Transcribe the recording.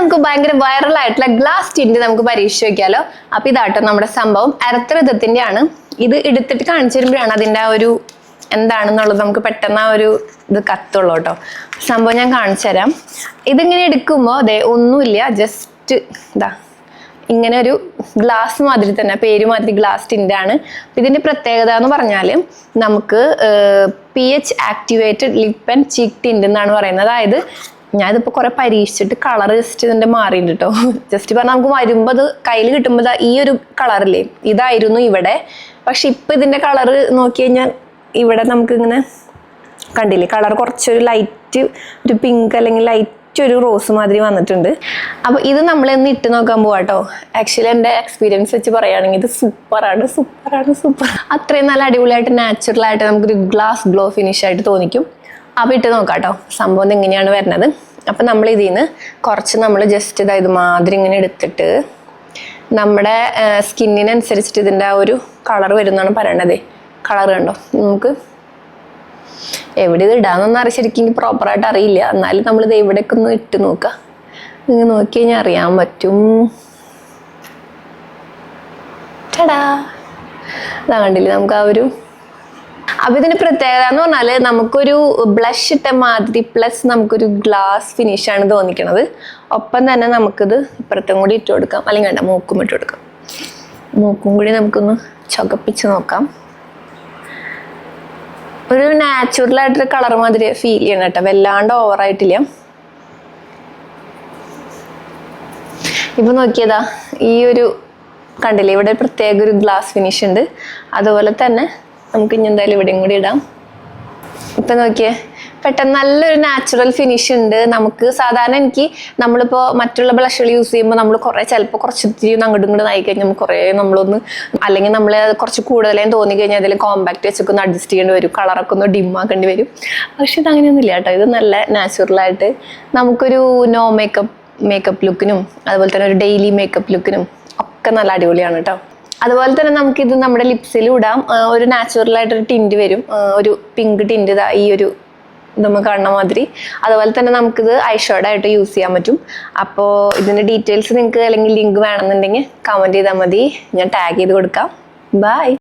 നമുക്ക് ഭയങ്കര വൈറൽ ആയിട്ടുള്ള ഗ്ലാസ് ടിന്റ് നമുക്ക് പരീക്ഷിച്ച് നോക്കിയാലോ. അപ്പൊ ഇതാട്ടോ നമ്മുടെ സംഭവം. അരത്തൃതത്തിന്റെ ആണ്. ഇത് എടുത്തിട്ട് കാണിച്ചു തരുമ്പോഴാണ് അതിന്റെ ആ ഒരു എന്താണെന്നുള്ളത് നമുക്ക് പെട്ടെന്ന് ആ ഒരു ഇത് കത്തുള്ളൂ കേട്ടോ. സംഭവം ഞാൻ കാണിച്ചു തരാം. ഇതിങ്ങനെ എടുക്കുമ്പോൾ അതെ ഒന്നുമില്ല, ജസ്റ്റ് ഇതാ ഇങ്ങനെ ഒരു ഗ്ലാസ് മാതിരി തന്നെ, പേര് മാതിരി ഗ്ലാസ് ടിന്റ് ആണ്. ഇതിന്റെ പ്രത്യേകത എന്ന് പറഞ്ഞാൽ നമുക്ക് pH activated lip and cheek tint എന്നാണ് പറയുന്നത്. അതായത് ഞാനിതിപ്പോൾ കുറെ പരീക്ഷിച്ചിട്ട് കളർ ജസ്റ്റ് ഇതിന്റെ മാറിയിട്ടുണ്ട് കേട്ടോ. ജസ്റ്റ് പറഞ്ഞാൽ നമുക്ക് വരുമ്പോൾ അത് കയ്യിൽ കിട്ടുമ്പോൾ ഈ ഒരു കളറില്ലേ ഇതായിരുന്നു ഇവിടെ. പക്ഷെ ഇപ്പൊ ഇതിന്റെ കളർ നോക്കി കഴിഞ്ഞാൽ ഇവിടെ നമുക്ക് ഇങ്ങനെ കണ്ടില്ലേ, കളർ കുറച്ചൊരു ലൈറ്റ് ഒരു പിങ്ക് അല്ലെങ്കിൽ ലൈറ്റ് ഒരു റോസ് മാതിരി വന്നിട്ടുണ്ട്. അപ്പൊ ഇത് നമ്മളൊന്ന് ഇട്ട് നോക്കാൻ പോവാട്ടോ. ആക്ച്വലി എൻ്റെ എക്സ്പീരിയൻസ് വെച്ച് പറയുകയാണെങ്കിൽ ഇത് സൂപ്പറാണ്. അത്രയും നല്ല അടിപൊളിയായിട്ട് നാച്ചുറൽ ആയിട്ട് നമുക്കൊരു ഗ്ലാസ് ഗ്ലോ ഫിനിഷ് ആയിട്ട് തോന്നിക്കും. അപ്പൊ ഇട്ട് നോക്കാട്ടോ സംഭവം എങ്ങനെയാണ് വരുന്നത്. അപ്പൊ നമ്മൾ ഇതിൽ നിന്ന് കുറച്ച് നമ്മൾ ജസ്റ്റ് ഇത് മാതിരി ഇങ്ങനെ എടുത്തിട്ട് നമ്മുടെ സ്കിന്നിനനുസരിച്ചിട്ട് ഇതിൻ്റെ ആ ഒരു കളർ വരുന്നാണ് പറയണത്. കളർ കണ്ടോ, നമുക്ക് എവിടെ ഇത് ഇടാന്നൊന്നും ശരിക്കും പ്രോപ്പറായിട്ട് അറിയില്ല. എന്നാലും നമ്മളിത് എവിടെയൊക്കെ ഒന്ന് ഇട്ട് നോക്കാം. നിങ്ങൾ നോക്കി കഴിഞ്ഞാൽ അറിയാൻ പറ്റും. ടടാ, അതാ കണ്ടില്ലേ നമുക്ക് ആ ഒരു. അപ്പൊ ഇതിന്റെ പ്രത്യേകത എന്ന് പറഞ്ഞാല് നമുക്കൊരു ബ്ലഷ് ഇട്ട മാതിരി പ്ലസ് നമുക്കൊരു ഗ്ലാസ് ഫിനിഷ് ആണ് തോന്നിക്കണത്. ഒപ്പം തന്നെ നമുക്കിത് ഇപ്പുറത്തും കൂടി ഇട്ട് കൊടുക്കാം, അല്ലെങ്കിൽ വേണ്ട മൂക്കും ഇട്ട് കൊടുക്കാം. മൂക്കും കൂടി നമുക്കൊന്ന് ചുകപ്പിച്ച് നോക്കാം. ഒരു നാച്ചുറൽ ആയിട്ടൊരു കളർ മാതിരി ഫീൽ ചെയ്യണം കേട്ടോ, വല്ലാണ്ട് ഓവറായിട്ടില്ല. ഇപ്പൊ നോക്കിയതാ ഈ ഒരു കണ്ടില്ലേ, ഇവിടെ പ്രത്യേക ഒരു ഗ്ലാസ് ഫിനിഷ് ഉണ്ട്. അതുപോലെ തന്നെ നമുക്ക് ഇനി എന്തായാലും ഇവിടെയും കൂടി ഇടാം. ഇപ്പൊ നോക്കിയേ, പെട്ടെന്ന് നല്ലൊരു നാച്ചുറൽ ഫിനിഷ് ഉണ്ട്. നമുക്ക് സാധാരണ നമ്മളിപ്പോൾ മറ്റുള്ള ബ്ലഷുകൾ യൂസ് ചെയ്യുമ്പോൾ നമ്മൾ ചിലപ്പോൾ കുറച്ചിരി അങ്ങോട്ടും ഇങ്ങോട്ട് നായി കഴിഞ്ഞാൽ നമ്മളൊന്ന് അല്ലെങ്കിൽ നമ്മൾ കുറച്ച് കൂടുതലായും തോന്നി കഴിഞ്ഞാൽ അതിൽ കോമ്പാക്ട് വെച്ചൊക്കെ ഒന്ന് അഡ്ജസ്റ്റ് ചെയ്യേണ്ടി വരും, കളറൊക്കെ ഒന്ന് ഡിം ആക്കേണ്ടി വരും. പക്ഷെ ഇത് അങ്ങനെയൊന്നും ഇല്ല കേട്ടോ. ഇത് നല്ല നാച്ചുറലായിട്ട് നമുക്കൊരു നോ മേക്കപ്പ് ലുക്കിനും അതുപോലെ തന്നെ ഒരു ഡെയിലി മേക്കപ്പ് ലുക്കിനും ഒക്കെ നല്ല അടിപൊളിയാണ് കേട്ടോ. അതുപോലെ തന്നെ നമുക്കിത് നമ്മുടെ ലിപ്സിലും ഇടാം. ഒരു നാച്ചുറൽ ആയിട്ടൊരു ടിന്റ് വരും, ഒരു പിങ്ക് ടിന്റ് ഈ ഒരു നമുക്ക് കാണുന്ന മാതിരി. അതുപോലെ തന്നെ നമുക്കിത് ഐഷാഡോ ആയിട്ട് യൂസ് ചെയ്യാൻ പറ്റും. അപ്പോൾ ഇതിൻ്റെ ഡീറ്റെയിൽസ് നിങ്ങൾക്ക് അല്ലെങ്കിൽ ലിങ്ക് വേണമെന്നുണ്ടെങ്കിൽ കമൻറ്റ് ചെയ്താൽ മതി, ഞാൻ ടാഗ് ചെയ്ത് കൊടുക്കാം. ബൈ.